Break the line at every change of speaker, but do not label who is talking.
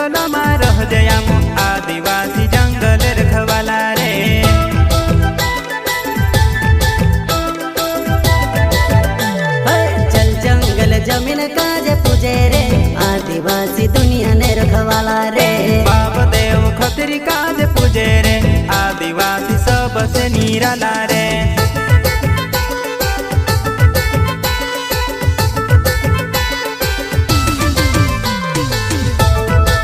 जंगलમાં રહજે આમ आदिवासी जंगल रखवाला रे।
चल जंगल जमीन काजे पूजे रे आदिवासी दुनिया ने रखवाला रे।
बाप देव खतरी काजे पूजे रे आदिवासी सबसे निराला रे।